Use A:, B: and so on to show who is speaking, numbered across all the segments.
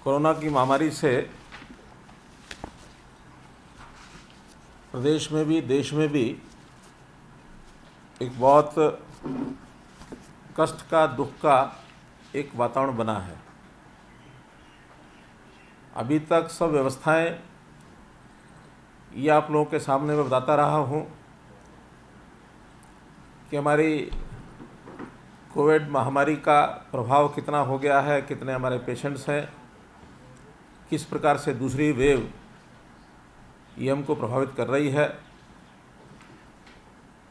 A: Corona की महामारी से प्रदेश में भी देश में भी एक बहुत कष्ट का, दुख का एक वातावरण बना है। अभी तक सब व्यवस्थाएं ये आप लोगों के सामने मैं बताता रहा हूँ कि हमारी कोविड महामारी का प्रभाव कितना हो गया है, कितने हमारे पेशेंट्स हैं, किस प्रकार से दूसरी वेव ये हमको प्रभावित कर रही है।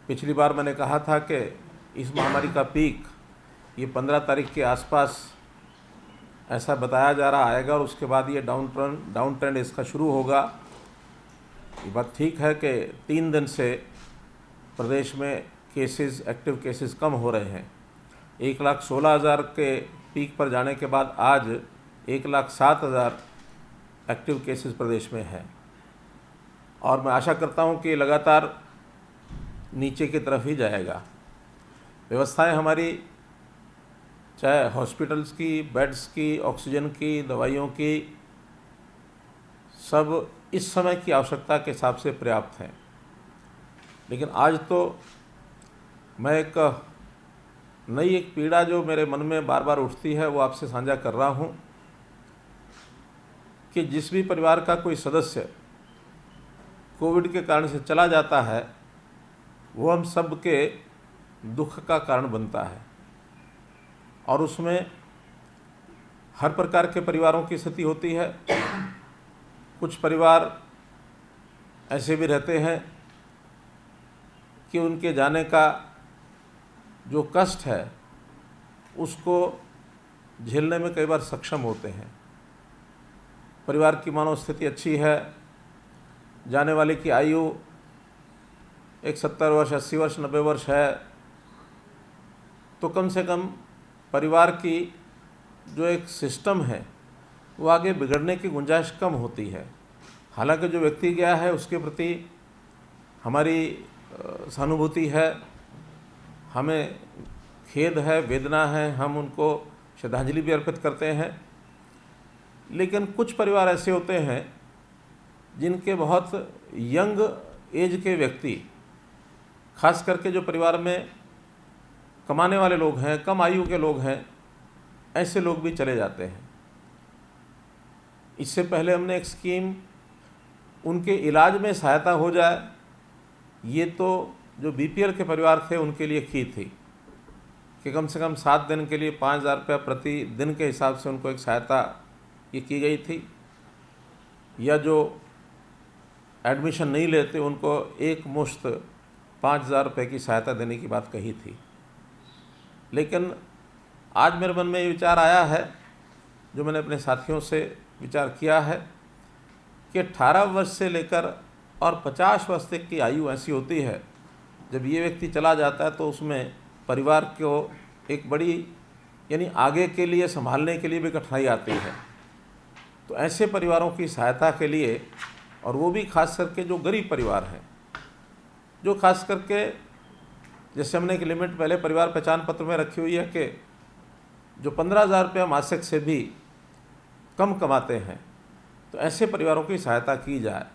A: पिछली बार मैंने कहा था कि इस महामारी का पीक ये 15 तारीख के आसपास ऐसा बताया जा रहा आएगा और उसके बाद ये डाउन ट्रेंड इसका शुरू होगा। ये बात ठीक है कि 3 दिन से प्रदेश में केसेस, एक्टिव केसेस कम हो रहे हैं। 1,16,000 के पीक पर जाने के बाद आज 1,07,000 एक्टिव केसेस प्रदेश में है और मैं आशा करता हूं कि लगातार नीचे की तरफ ही जाएगा। व्यवस्थाएं हमारी, चाहे हॉस्पिटल्स की, बेड्स की, ऑक्सीजन की, दवाइयों की, सब इस समय की आवश्यकता के हिसाब से पर्याप्त हैं। लेकिन आज तो मैं एक नई पीड़ा जो मेरे मन में बार बार उठती है वो आपसे साझा कर रहा हूँ कि जिस भी परिवार का कोई सदस्य कोविड के कारण से चला जाता है वो हम सब के दुख का कारण बनता है और उसमें हर प्रकार के परिवारों की स्थिति होती है। कुछ परिवार ऐसे भी रहते हैं कि उनके जाने का जो कष्ट है उसको झेलने में कई बार सक्षम होते हैं। परिवार की मानव स्थिति अच्छी है, जाने वाले की आयु एक 70 वर्ष, 80 वर्ष, 90 वर्ष है, तो कम से कम परिवार की जो एक सिस्टम है वो आगे बिगड़ने की गुंजाइश कम होती है। हालांकि जो व्यक्ति गया है उसके प्रति हमारी सहानुभूति है, हमें खेद है, वेदना है, हम उनको श्रद्धांजलि भी अर्पित करते हैं। लेकिन कुछ परिवार ऐसे होते हैं जिनके बहुत यंग एज के व्यक्ति, खास करके जो परिवार में कमाने वाले लोग हैं, कम आयु के लोग हैं, ऐसे लोग भी चले जाते हैं। इससे पहले हमने एक स्कीम उनके इलाज में सहायता हो जाए, ये तो जो बीपीएल के परिवार थे उनके लिए की थी कि कम से कम 7 दिन के लिए 5,000 रुपये प्रति दिन के हिसाब से उनको एक सहायता ये की गई थी, या जो एडमिशन नहीं लेते उनको एक मुश्त 5,000 रुपये की सहायता देने की बात कही थी। लेकिन आज मेरे मन में ये विचार आया है, जो मैंने अपने साथियों से विचार किया है, कि 18 वर्ष से लेकर और 50 वर्ष तक की आयु ऐसी होती है जब ये व्यक्ति चला जाता है तो उसमें परिवार को एक बड़ी, यानी आगे के लिए संभालने के लिए भी कठिनाई आती है। तो ऐसे परिवारों की सहायता के लिए, और वो भी खास करके जो गरीब परिवार हैं, जो खास करके जैसे हमने एक लिमिट पहले परिवार पहचान पत्र में रखी हुई है कि जो 15,000 रुपये मासिक से भी कम कमाते हैं, तो ऐसे परिवारों की सहायता की जाए।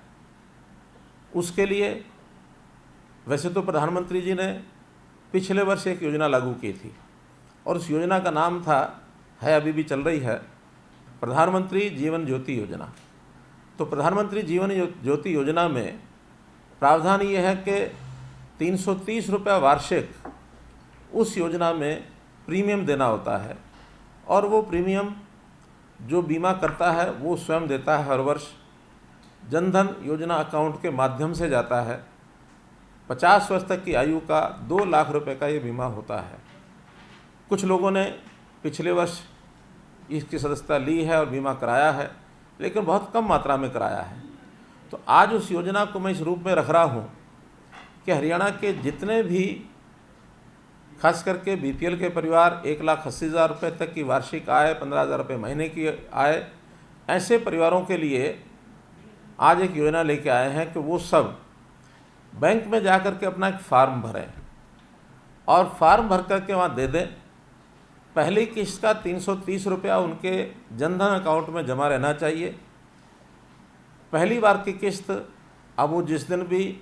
A: उसके लिए वैसे तो प्रधानमंत्री जी ने पिछले वर्ष एक योजना लागू की थी और उस योजना का नाम था, अभी भी चल रही है, प्रधानमंत्री जीवन ज्योति योजना। तो प्रधानमंत्री जीवन ज्योति योजना में प्रावधान ये है कि 330 रुपये वार्षिक उस योजना में प्रीमियम देना होता है और वो प्रीमियम जो बीमा करता है वो स्वयं देता है। हर वर्ष जनधन योजना अकाउंट के माध्यम से जाता है। 50 वर्ष तक की आयु का 2 लाख रुपए का ये बीमा होता है। कुछ लोगों ने पिछले वर्ष इसकी सदस्यता ली है और बीमा कराया है, लेकिन बहुत कम मात्रा में कराया है। तो आज उस योजना को मैं इस रूप में रख रहा हूँ कि हरियाणा के जितने भी खास करके बीपीएल के परिवार, 1,80,000 रुपये तक की वार्षिक आय, 15,000 रुपये महीने की आय, ऐसे परिवारों के लिए आज एक योजना लेके आए हैं कि वो सब बैंक में जा कर के अपना एक फार्म भरें और फार्म भर कर के वहाँ दे दें पहली किस्त का 330 रुपया उनके जनधन अकाउंट में जमा रहना चाहिए। पहली बार की किस्त अब वो जिस दिन भी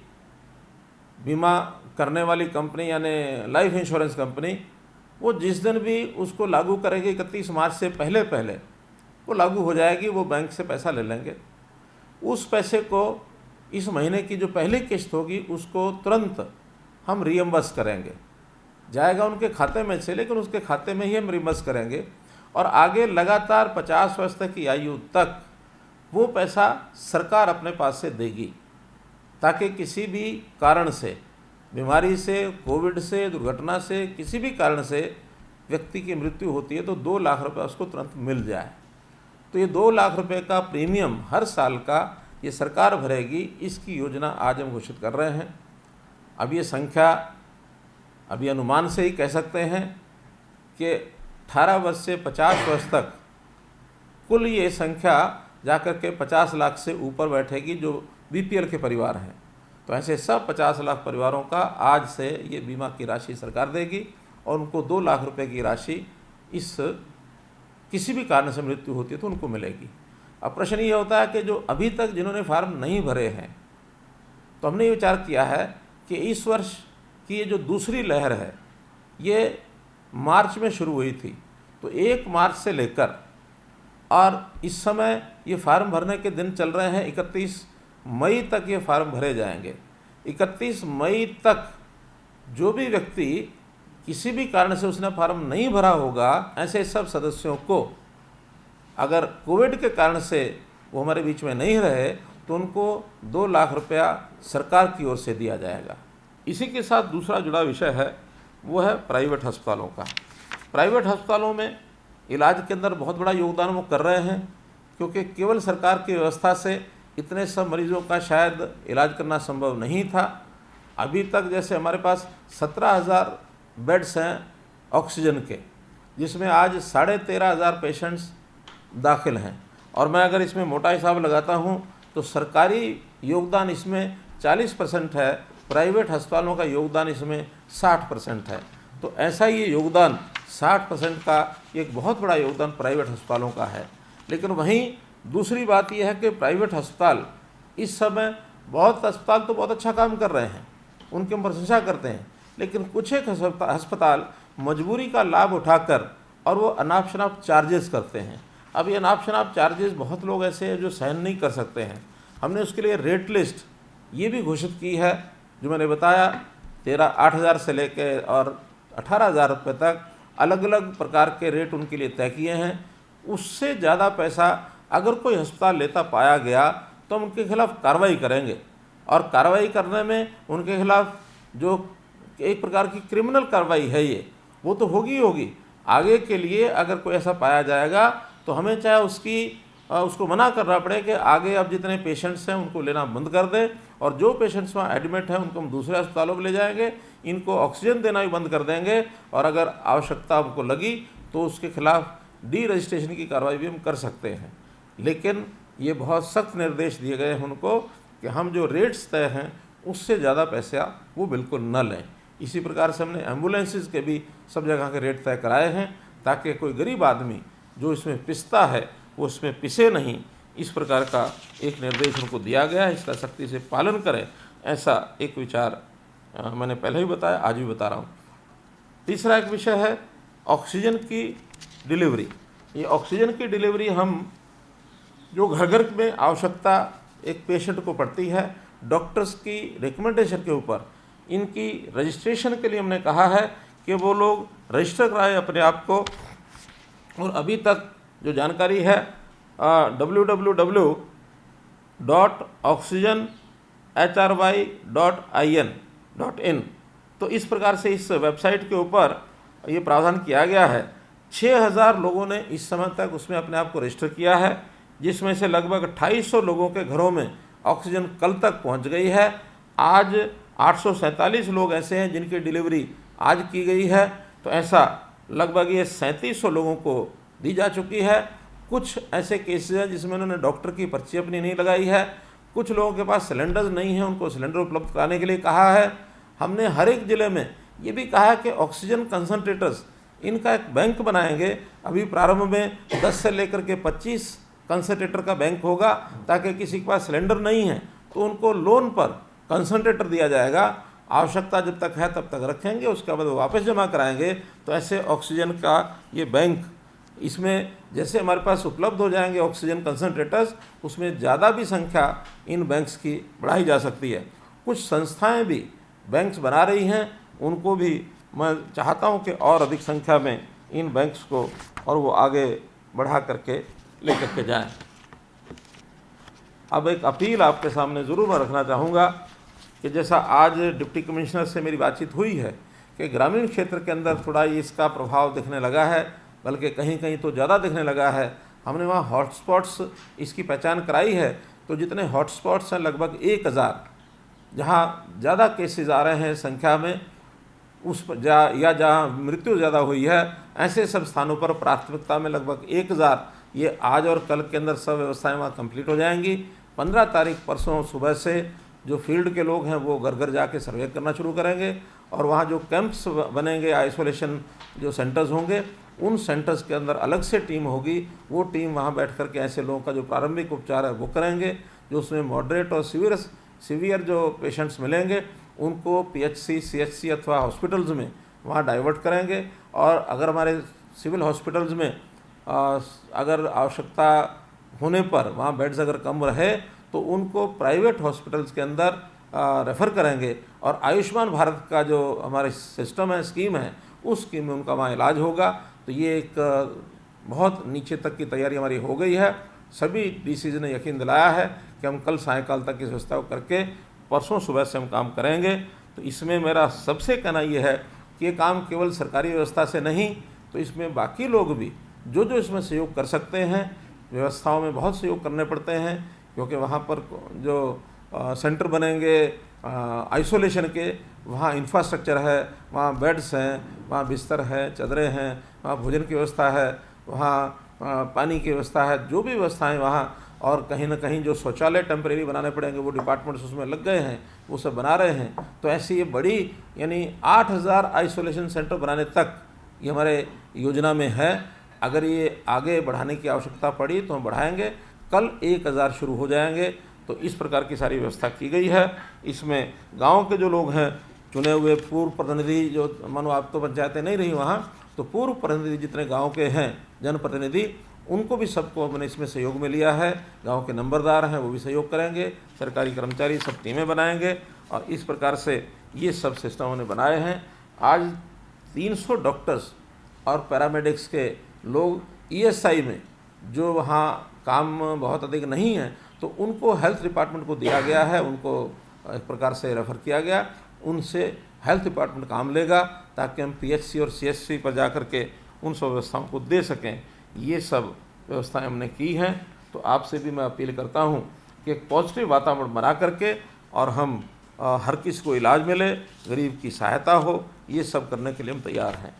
A: बीमा करने वाली कंपनी यानी लाइफ इंश्योरेंस कंपनी वो जिस दिन भी उसको लागू करेगी 31 मार्च से पहले पहले वो लागू हो जाएगी, वो बैंक से पैसा ले लेंगे। उस पैसे को इस महीने की जो पहली किस्त होगी उसको तुरंत हम रियम्बर्स करेंगे, जाएगा उनके खाते में से, लेकिन उसके खाते में ही हम रियम्बर्स करेंगे। और आगे लगातार 50 वर्ष तक की आयु तक वो पैसा सरकार अपने पास से देगी, ताकि किसी भी कारण से, बीमारी से, कोविड से, दुर्घटना से, किसी भी कारण से व्यक्ति की मृत्यु होती है तो 2 लाख रुपये उसको तुरंत मिल जाए। तो ये 2 लाख रुपये का प्रीमियम हर साल का ये सरकार भरेगी, इसकी योजना आज हम घोषित कर रहे हैं। अब ये संख्या अभी अनुमान से ही कह सकते हैं कि 18 वर्ष से 50 वर्ष तक कुल ये संख्या जाकर के 50 लाख से ऊपर बैठेगी जो बीपीएल के परिवार हैं। तो ऐसे सब 50 लाख परिवारों का आज से ये बीमा की राशि सरकार देगी और उनको 2 लाख रुपए की राशि इस किसी भी कारण से मृत्यु होती है तो उनको मिलेगी। अब प्रश्न ये होता है कि जो अभी तक जिन्होंने फार्म नहीं भरे हैं, तो हमने ये विचार किया है कि इस वर्ष की ये जो दूसरी लहर है ये मार्च में शुरू हुई थी, तो 1 मार्च से लेकर और इस समय ये फार्म भरने के दिन चल रहे हैं 31 मई तक ये फार्म भरे जाएंगे। 31 मई तक जो भी व्यक्ति किसी भी कारण से उसने फार्म नहीं भरा होगा, ऐसे सब सदस्यों को अगर कोविड के कारण से वो हमारे बीच में नहीं रहे तो उनको 2 लाख रुपया सरकार की ओर से दिया जाएगा। इसी के साथ दूसरा जुड़ा विषय है वो है प्राइवेट अस्पतालों का। प्राइवेट अस्पतालों में इलाज के अंदर बहुत बड़ा योगदान वो कर रहे हैं, क्योंकि केवल सरकार की व्यवस्था से इतने सब मरीजों का शायद इलाज करना संभव नहीं था। अभी तक जैसे हमारे पास 17,000 बेड्स हैं ऑक्सीजन के, जिसमें आज 13,500 पेशेंट्स दाखिल हैं, और मैं अगर इसमें मोटा हिसाब लगाता हूं तो सरकारी योगदान इसमें 40% है, प्राइवेट अस्पतालों का योगदान इसमें 60% है। तो ऐसा ये योगदान 60% का एक बहुत बड़ा योगदान प्राइवेट अस्पतालों का है। लेकिन वहीं दूसरी बात यह है कि प्राइवेट अस्पताल इस समय, बहुत अस्पताल तो बहुत अच्छा काम कर रहे हैं, उनकी हम प्रशंसा करते हैं, लेकिन कुछ एक अस्पताल मजबूरी का लाभ उठाकर और वो अनाप शनाप चार्जेस करते हैं। अब ये अनाप शनाप चार्जेस बहुत लोग ऐसे हैं जो सहन नहीं कर सकते हैं। हमने उसके लिए रेट लिस्ट ये भी घोषित की है, जो मैंने बताया 8,000 से लेकर और 18,000 रुपये तक अलग अलग प्रकार के रेट उनके लिए तय किए हैं। उससे ज़्यादा पैसा अगर कोई अस्पताल लेता पाया गया तो हम उनके खिलाफ कार्रवाई करेंगे, और कार्रवाई करने में उनके खिलाफ जो एक प्रकार की क्रिमिनल कार्रवाई है ये, वो तो होगी ही होगी। आगे के लिए अगर कोई ऐसा पाया जाएगा तो हमें चाहे उसको मना करना पड़े कि आगे अब जितने पेशेंट्स हैं उनको लेना बंद कर दें, और जो पेशेंट्स वहाँ एडमिट हैं उनको हम दूसरे अस्पतालों में ले जाएंगे, इनको ऑक्सीजन देना भी बंद कर देंगे, और अगर आवश्यकता हमको लगी तो उसके खिलाफ डी रजिस्ट्रेशन की कार्रवाई भी हम कर सकते हैं। लेकिन ये बहुत सख्त निर्देश दिए गए हैं उनको कि हम जो रेट्स तय हैं उससे ज़्यादा पैसा वो बिल्कुल न लें। इसी प्रकार से हमने एम्बुलेंसेस के भी सब जगह के रेट तय कराए हैं, ताकि कोई गरीब आदमी जो इसमें पिसता है वो इसमें पिसे नहीं। इस प्रकार का एक निर्देश उनको दिया गया है, इसका सख्ती से पालन करें, ऐसा एक विचार मैंने पहले ही बताया, आज भी बता रहा हूँ। तीसरा एक विषय है ऑक्सीजन की डिलीवरी। ये ऑक्सीजन की डिलीवरी हम जो घर घर में आवश्यकता एक पेशेंट को पड़ती है, डॉक्टर्स की रिकमेंडेशन के ऊपर इनकी रजिस्ट्रेशन के लिए हमने कहा है कि वो लोग रजिस्टर कराएं अपने आप को। और अभी तक जो जानकारी है www.oxygenhry.in, तो इस प्रकार से इस वेबसाइट के ऊपर ये प्रावधान किया गया है। 6,000 लोगों ने इस समय तक उसमें अपने आप को रजिस्टर किया है, जिसमें से लगभग 250 लोगों के घरों में ऑक्सीजन कल तक पहुंच गई है। आज 847 लोग ऐसे हैं जिनकी डिलीवरी आज की गई है, तो ऐसा लगभग ये 3700 लोगों को दी जा चुकी है। कुछ ऐसे केसेस हैं जिसमें उन्होंने डॉक्टर की पर्ची अपनी नहीं लगाई है, कुछ लोगों के पास सिलेंडर्स नहीं हैं, उनको सिलेंडर उपलब्ध कराने के लिए कहा है। हमने हर एक ज़िले में ये भी कहा है कि ऑक्सीजन कंसनट्रेटर्स इनका एक बैंक बनाएंगे। अभी प्रारंभ में 10 से लेकर के 25 कंसंट्रेटर का बैंक होगा, ताकि किसी के पास सिलेंडर नहीं है तो उनको लोन पर कंसंट्रेटर दिया जाएगा। आवश्यकता जब तक है तब तक रखेंगे, उसके बाद वो वापस जमा कराएंगे। तो ऐसे ऑक्सीजन का ये बैंक, इसमें जैसे हमारे पास उपलब्ध हो जाएंगे ऑक्सीजन कंसंट्रेटर्स, उसमें ज़्यादा भी संख्या इन बैंक्स की बढ़ाई जा सकती है। कुछ संस्थाएं भी बैंक्स बना रही हैं, उनको भी मैं चाहता हूं कि और अधिक संख्या में इन बैंक्स को और वो आगे बढ़ा करके लेकर के जाएं। अब एक अपील आपके सामने ज़रूर मैं रखना चाहूँगा कि जैसा आज डिप्टी कमिश्नर से मेरी बातचीत हुई है कि ग्रामीण क्षेत्र के अंदर थोड़ा इसका प्रभाव दिखने लगा है, बल्कि कहीं कहीं तो ज़्यादा दिखने लगा है। हमने वहाँ हॉटस्पॉट्स इसकी पहचान कराई है, तो जितने हॉटस्पॉट्स हैं लगभग 1000, जहाँ ज़्यादा केसेस आ रहे हैं संख्या में, उस पर या जहाँ मृत्यु ज़्यादा हुई है, ऐसे सब स्थानों पर प्राथमिकता में लगभग 1000 ये आज और कल के अंदर सब व्यवस्थाएं वहाँ कंप्लीट हो जाएंगी। 15 तारीख परसों सुबह से जो फील्ड के लोग हैं वो घर घर जाके सर्वे करना शुरू करेंगे, और वहाँ जो कैंप्स बनेंगे, आइसोलेशन जो सेंटर्स होंगे, उन सेंटर्स के अंदर अलग से टीम होगी। वो टीम वहाँ बैठ कर के ऐसे लोगों का जो प्रारंभिक उपचार है वो करेंगे। जो उसमें मॉडरेट और सीवियर जो पेशेंट्स मिलेंगे उनको पीएचसी, सीएचसी अथवा हॉस्पिटल्स में वहाँ डाइवर्ट करेंगे। और अगर हमारे सिविल हॉस्पिटल्स में अगर आवश्यकता होने पर वहाँ बेड्स अगर कम रहे तो उनको प्राइवेट हॉस्पिटल्स के अंदर रेफ़र करेंगे, और आयुष्मान भारत का जो हमारे सिस्टम है, स्कीम है, उस स्कीम में उनका वहाँ इलाज होगा। तो ये एक बहुत नीचे तक की तैयारी हमारी हो गई है। सभी डीसीज ने यकीन दिलाया है कि हम कल सायंकाल तक इस व्यवस्था को करके परसों सुबह से हम काम करेंगे। तो इसमें मेरा सबसे कहना ये है कि ये काम केवल सरकारी व्यवस्था से नहीं, तो इसमें बाकी लोग भी जो जो इसमें सहयोग कर सकते हैं, व्यवस्थाओं में बहुत सहयोग करने पड़ते हैं, क्योंकि वहाँ पर जो सेंटर बनेंगे आइसोलेशन के, वहाँ इंफ्रास्ट्रक्चर है, वहाँ बेड्स हैं, वहाँ बिस्तर है, चादरें हैं, वहाँ भोजन की व्यवस्था है, वहाँ पानी की व्यवस्था है, जो भी व्यवस्थाएं वहाँ, और कहीं ना कहीं जो शौचालय टेम्परेरी बनाने पड़ेंगे वो डिपार्टमेंट्स उसमें लग गए हैं, वो सब बना रहे हैं। तो ऐसी ये बड़ी यानी 8000 आइसोलेशन सेंटर बनाने तक ये हमारे योजना में है। अगर ये आगे बढ़ाने की आवश्यकता पड़ी तो हम बढ़ाएंगे। कल 1000 शुरू हो जाएंगे। तो इस प्रकार की सारी व्यवस्था की गई है। इसमें गांव के जो लोग हैं, चुने हुए पूर्व प्रतिनिधि, जो मानो आप तो पंचायतें नहीं रही वहाँ, तो पूर्व प्रतिनिधि जितने गांव के हैं जनप्रतिनिधि, उनको भी सबको हमने इसमें सहयोग में लिया है। गांव के नंबरदार हैं वो भी सहयोग करेंगे, सरकारी कर्मचारी सब टीमें बनाएंगे, और इस प्रकार से ये सब सिस्टम हमने बनाए हैं। आज 300 डॉक्टर्स और पैरामेडिक्स के लोग ईएसआई में, जो वहाँ काम बहुत अधिक नहीं है, तो उनको हेल्थ डिपार्टमेंट को दिया गया है, उनको एक प्रकार से रेफ़र किया गया, उनसे हेल्थ डिपार्टमेंट काम लेगा, ताकि हम पीएचसी और सीएचसी पर जा कर के उन सब व्यवस्थाओं को दे सकें। ये सब व्यवस्थाएं हमने की हैं। तो आपसे भी मैं अपील करता हूं कि एक पॉजिटिव वातावरण बना करके, और हम हर किसी को इलाज मिले, गरीब की सहायता हो, ये सब करने के लिए हम तैयार हैं।